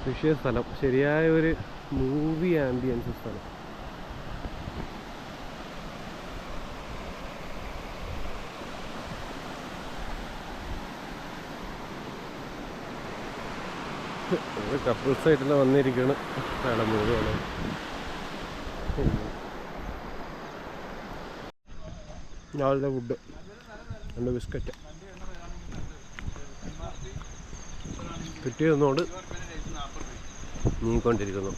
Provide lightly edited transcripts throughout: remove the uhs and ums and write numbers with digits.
വിഷയ സ്ഥലം, ശരിയായ ഒരു മൂവി ആംബിയൻസ് സ്ഥലം. കപ്പിൾസായിട്ടെല്ലാം വന്നിരിക്കുകയാണ്. വേണം മൂവി വേണം. രാവിലെ ഫുഡ് 2 ബിസ്ക്കറ്റ് കിട്ടിയതുകൊണ്ട് നീങ്ങിക്കൊണ്ടിരിക്കുന്നു.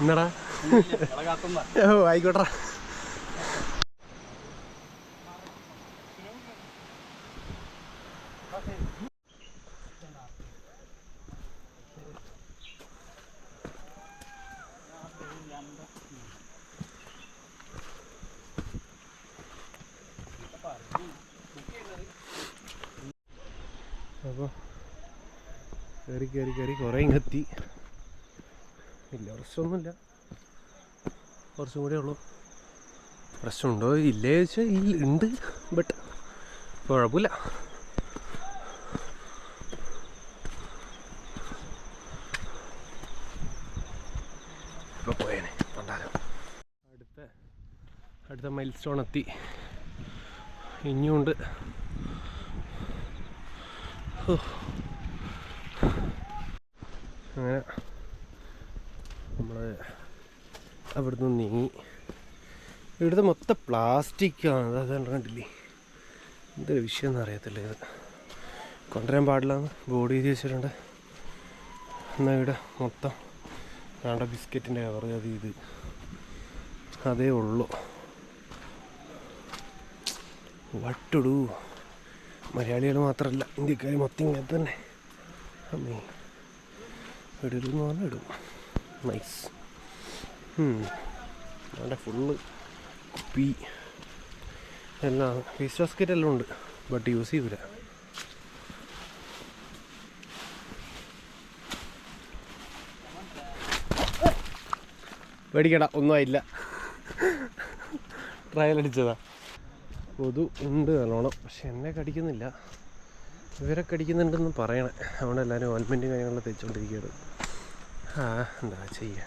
എന്നടാ ഓ ആയിക്കോട്ടെ. അപ്പോൾ കയറി കുറേ ഇങ്ങെത്തി. ഇല്ല, പ്രശ്നമൊന്നുമില്ല, കുറച്ചും കൂടെ ഉള്ളൂ. പ്രശ്നമുണ്ടോ ഇല്ലേ ചോദിച്ചാൽ ഉണ്ട്, ബട്ട് കുഴപ്പമില്ല. ഇപ്പോൾ പോയേനെ കണ്ടാലോ. അടുത്ത മൈൽ സ്റ്റോൺ എത്തി. ഇനിയുണ്ട്. അങ്ങനെ നമ്മൾ അവിടുന്ന് നീങ്ങി. ഇവിടുത്തെ മൊത്തം പ്ലാസ്റ്റിക്കാണ്. അത് കണ്ടില്ലേ, എന്തൊരു വിഷയം എന്ന് അറിയത്തില്ല. ഇത് കൊണ്ടുവരാൻ പാടില്ലാന്ന് ബോർഡ് എഴുതി വെച്ചിട്ടുണ്ട്. എന്നാൽ ഇവിടെ മൊത്തം വേണ്ട ബിസ്ക്കറ്റിൻ്റെ കവർ, അത് ഇത് അതേ ഉള്ളൂ. വട്ടിടൂ. മലയാളികൾ മാത്രമല്ല, ഇന്ത്യക്കാർ മൊത്തം ഇങ്ങനെ തന്നെ. അമ്മേ ഇടരുന്ന് പറഞ്ഞാൽ ഇടും. നൈസ്. അവിടെ ഫുള്ള് കുപ്പി എല്ലാം, വേസ്റ്റ് ബാസ്ക്കറ്റ് എല്ലാം ഉണ്ട്, ബട്ട് യൂസ് ചെയ്യൂല. പേടിക്കണ്ട, ഒന്നും ആയില്ല. ട്രയൽ അടിച്ചതാ. കൊതു ഉണ്ട് നല്ലോണം, പക്ഷെ എന്നെ കടിക്കുന്നില്ല. ഇവരെ കടിക്കുന്നുണ്ടെന്ന് പറയണേ. അവിടെ എല്ലാവരും ഓയിൻമെൻറ്റും കാര്യങ്ങളെല്ലാം തേച്ചുകൊണ്ടിരിക്കുകയാണ്. എന്താ ചെയ്യുക,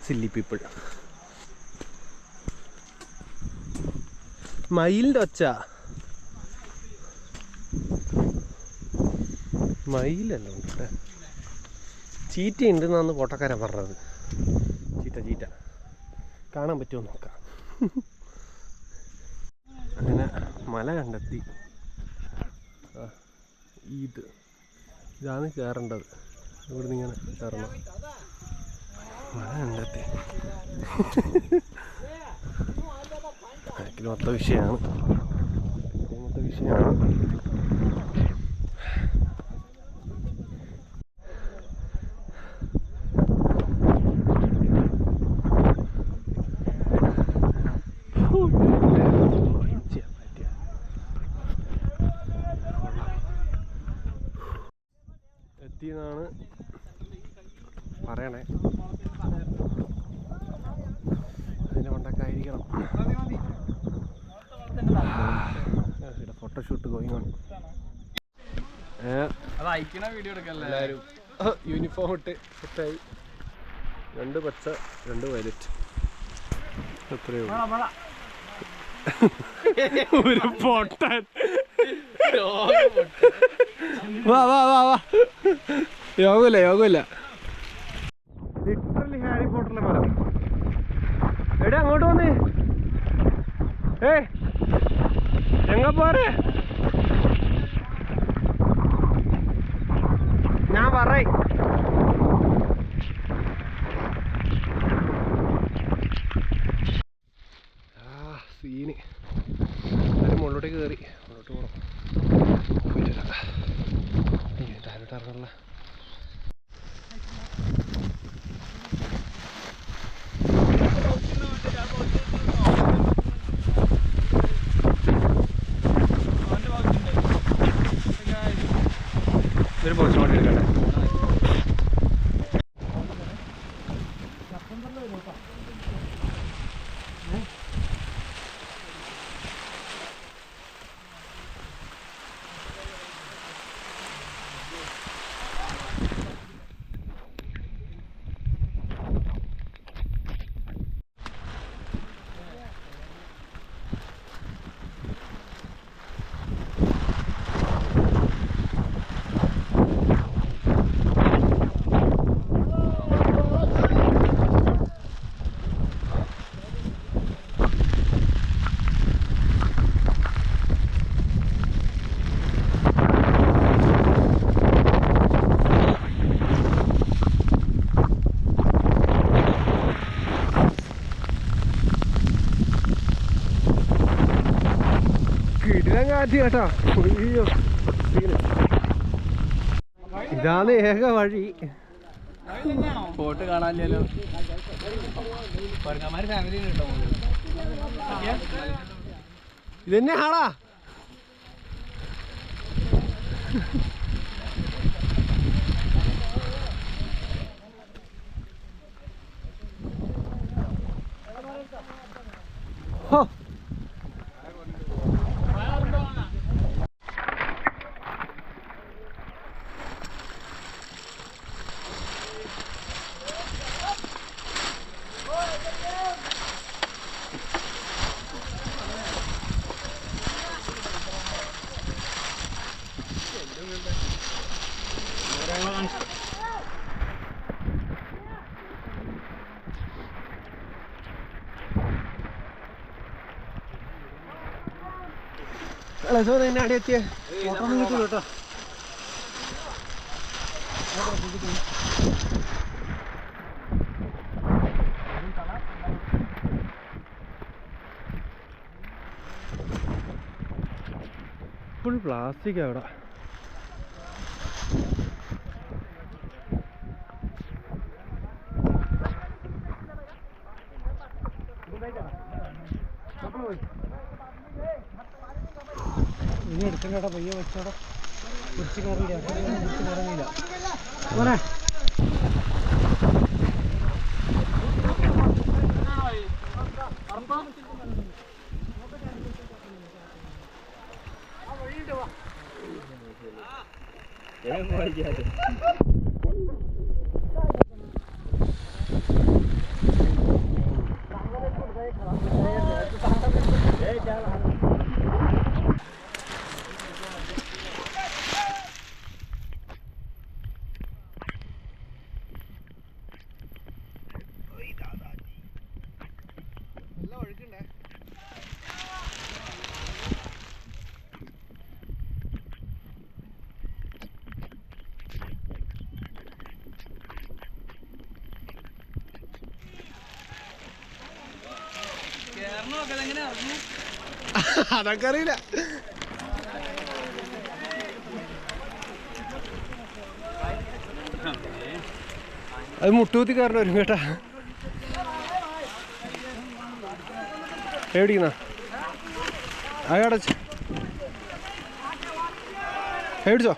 സില്ലി പീപ്പിൾ. മയിലിൻ്റെ ഒച്ച. മയിലല്ല ഉണ്ട്, ചീറ്റയുണ്ട് എന്നാണ് കോട്ടക്കാരൻ പറഞ്ഞത്. ചീറ്റ കാണാൻ പറ്റുമോ നോക്കാം. അങ്ങനെ മല കണ്ടെത്തി. ഇതാണ് കയറേണ്ടത്. ഇവിടുന്ന് ഇങ്ങനെ കയറണം. മല കണ്ടെത്തി. മൊത്ത വിഷയമാണ്. എത്തിയെന്നാണ് പറയണേ. അതിൻ്റെ കൊണ്ടൊക്കെ ആയിരിക്കണം. Photoshoot going on. എല്ലാവരും യൂണിഫോം ഇട്ട് സെറ്റായി. 2 പച്ച 2 വയലറ്റ്. എത്രയോ ഒരു പൊട്ടൻ. വാ യോഗമില്ല. ലിറ്ററലി ഹാരി പോട്ടറിലെ മരം. എടാ അങ്ങോട്ട് വന്നേ. എങ്ങ പോരെ, ഞാൻ പറയ്. സീന്. എല്ലാവരും മുകളിലോട്ടേക്ക് കയറി. മുകളിലോട്ട് പോകണം. താഴോട്ട് ഇറങ്ങണല്ല. ഒരു പോസ്റ്റ് നോട്ട് എടുക്കട്ടെ. കേട്ടോ. അയ്യോ, ഇതാണ് ഏക വഴി. ഫോട്ടോ കാണാനില്ലല്ലോ. ഫാമിലി ഇതന്നെ ആളാ. തന്നെ അടി എത്തിയേ. കേട്ടോ ഫുൾ പ്ലാസ്റ്റിക് അവിടെ. ഇനി എടുക്കണ്ടോ പയ്യ വെച്ചോടോ. കുറിച്ച് കയറിയില്ല, കുറിച്ച് കയറിയില്ല. മോനെ അതൊക്കെ അറിയില്ല. അത് മുട്ടൂത്തി കയറണ വരും കേട്ടാ. എവിടിക്കുന്ന അടച്ച് എവിടിച്ചോ.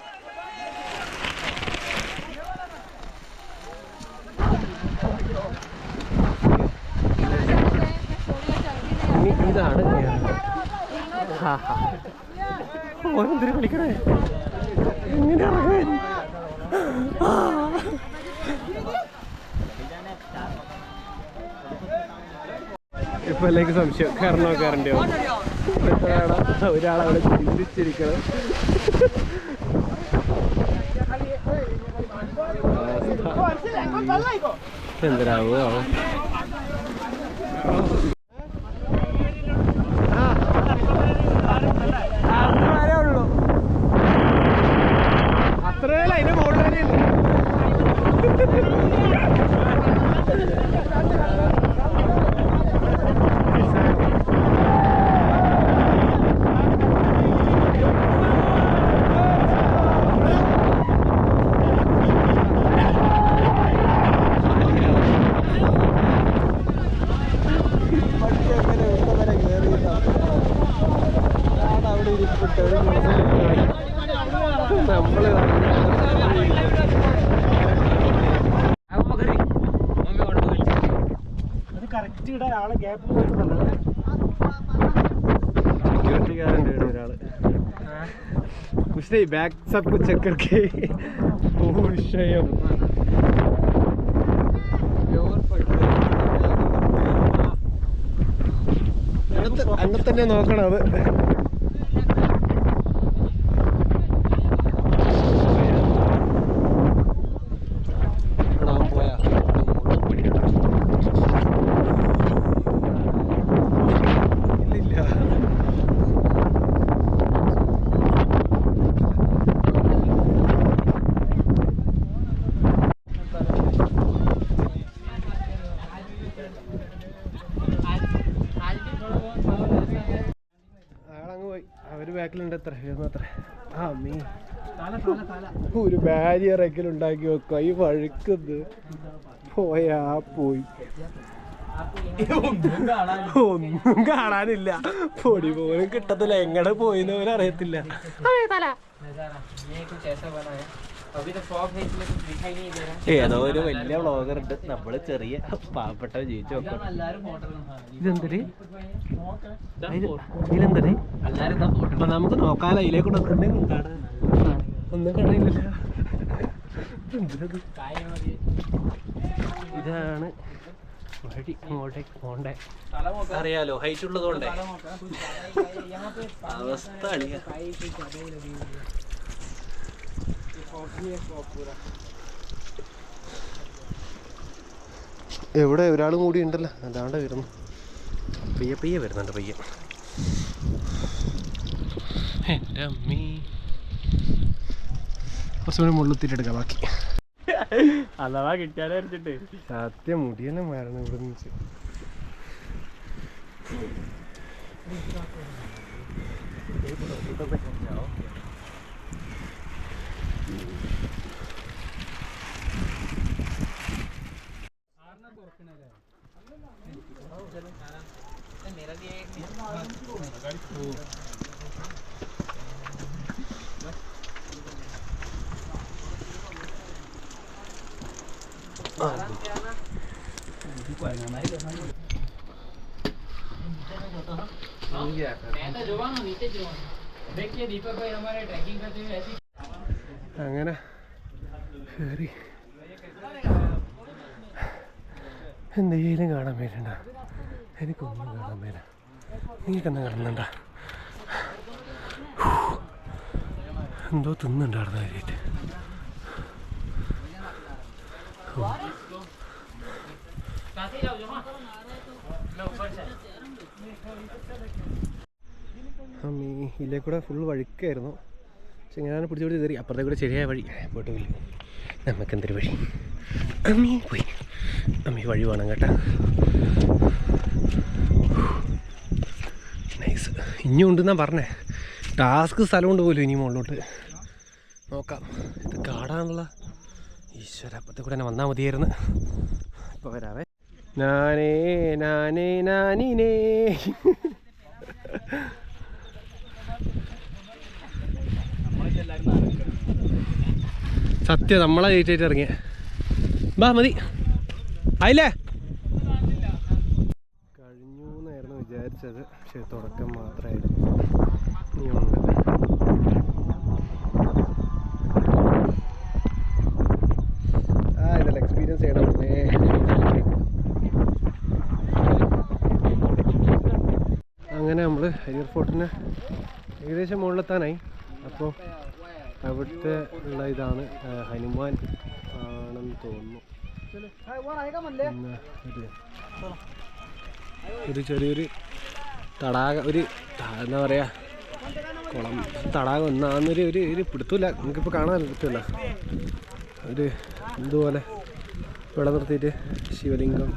ഇതാണ് ഓനെന്തിനു കളിക്കണേ, എങ്ങനെ ഇറങ്ങാൻ? ഇപ്പൊ എനിക്ക് സംശയം കയറണോക്കാരൻ്റെ ഒരാളവിടെ ചിരിച്ചിരിക്കണം. എന്തിനാവോ അത്രയല്ല, അതിന്റെ മുകളിൽ വരെയല്ലേ. നമ്മള് ഒരാള് कुछ नहीं बैग सब कुछ चेक करके विषയം അന്നെ തന്നെ നോക്കണം അത്. അവര് ബാക്കിലുണ്ട്. എത്ര അത്ര ആ മീ ഒരു ബാരിയറൊക്കെ ഉണ്ടാക്കി വെക്കുക. ഈ വഴുക്കുന്നത് പോയാ പോയി, ഒന്നും കാണാനില്ല, പൊടി പോലും കിട്ടത്തില്ല. എങ്ങടെ പോയിന്ന് പോലും അറിയത്തില്ല. ഏതോ ഒരു വലിയ വ്ളോഗർ ഉണ്ട്, നമ്മള് ചെറിയ പാവപ്പെട്ട ജീവിച്ചു നോക്കാം. ഇതെന്തര് ഇതിലെന്തര് അപ്പൊ നമുക്ക് നോക്കാലോ. ഇതിലേക്കൂടെ ഒന്നും കാണില്ല. ഇതാണ് വഴി അങ്ങോട്ടേക്ക് പോണ്ടേ. അറിയാലോ, ഹൈറ്റ് ഉള്ളതുകൊണ്ടേ അവസ്ഥ അടിയ. എവിടെ ഒരാളും കൂടി ഉണ്ടല്ലോ, അതാണ്ട് വരുന്നു. പയ്യെ പയ്യെ വരുന്നുണ്ട് പയ്യെ. എൻ്റെ അമ്മീ, കുറച്ചുകൂടി മുള്ളുത്തിട്ടെടുക്കാം ബാക്കി. അഥവാ കിട്ടിയാലേ അടിച്ചിട്ട് സത്യം മുടിയെല്ലാം മാറണം ഇവിടെ നിന്ന്. അങ്ങനെ കയറി എന്തെങ്കിലും കാണാൻ മേലുണ്ട? എനിക്കൊന്നും കാണാൻ മേല. നീക്കെന്നാ കാണുന്നുണ്ട? എന്തോ തിന്നുണ്ടായിരുന്നു കാര്യമായിട്ട്. അമ്മീ ഇതിലേ കൂടെ ഫുൾ വഴുക്കായിരുന്നു. പക്ഷെ ഞാൻ പിടിച്ചോടി കയറി. അപ്പുറത്തെ കൂടെ ശരിയായ വഴി പോട്ടില്ല. നമുക്കെന്തൊരു വഴി. അമ്മീ പോയി. അമ്മീ വഴി വേണം കേട്ടാ. നൈസ്. ഇനിയും ഉണ്ടെന്നാ പറഞ്ഞേ. ടാസ്ക് സ്ഥലമുണ്ട് പോലും ഇനി മുകളിലോട്ട്. നോക്കാം. ഇത് കാടാണുള്ള ഈശ്വര. അപ്പുറത്തെ കൂടെ തന്നെ വന്നാൽ മതിയായിരുന്നു. ഇപ്പോൾ വരാവേ. നാനേ നാനേ നാനിനേ. സത്യം നമ്മളെ ജയിച്ചായിട്ട് ഇറങ്ങിയ. ബാ മതി ആയില്ലേ. കഴിഞ്ഞു എന്നായിരുന്നു വിചാരിച്ചത്, പക്ഷെ തുടക്കം മാത്രമായിരുന്നു. ഇനിയുണ്ട്. ഇതെല്ലാം എക്സ്പീരിയൻസ് ചെയ്യണം. അങ്ങനെ നമ്മൾ ഹരിയർ ഫോർട്ടിന് ഏകദേശം മുകളിലെത്താനായി. അപ്പോൾ അവിടുത്തെ ഉള്ള ഇതാണ് ഹനുമാൻ ആണെന്ന് തോന്നുന്നു. ഒരു ചെറിയൊരു തടാകം, ഒരു എന്താ പറയുക, കുളം തടാകം ഒന്നാന്നൊരു ഒരു പിടുത്തമില്ല. നമുക്കിപ്പോൾ കാണാൻ പറ്റില്ല. ഒരു എന്തുപോലെ വെള്ളം നിർത്തിയിട്ട് ശിവലിംഗം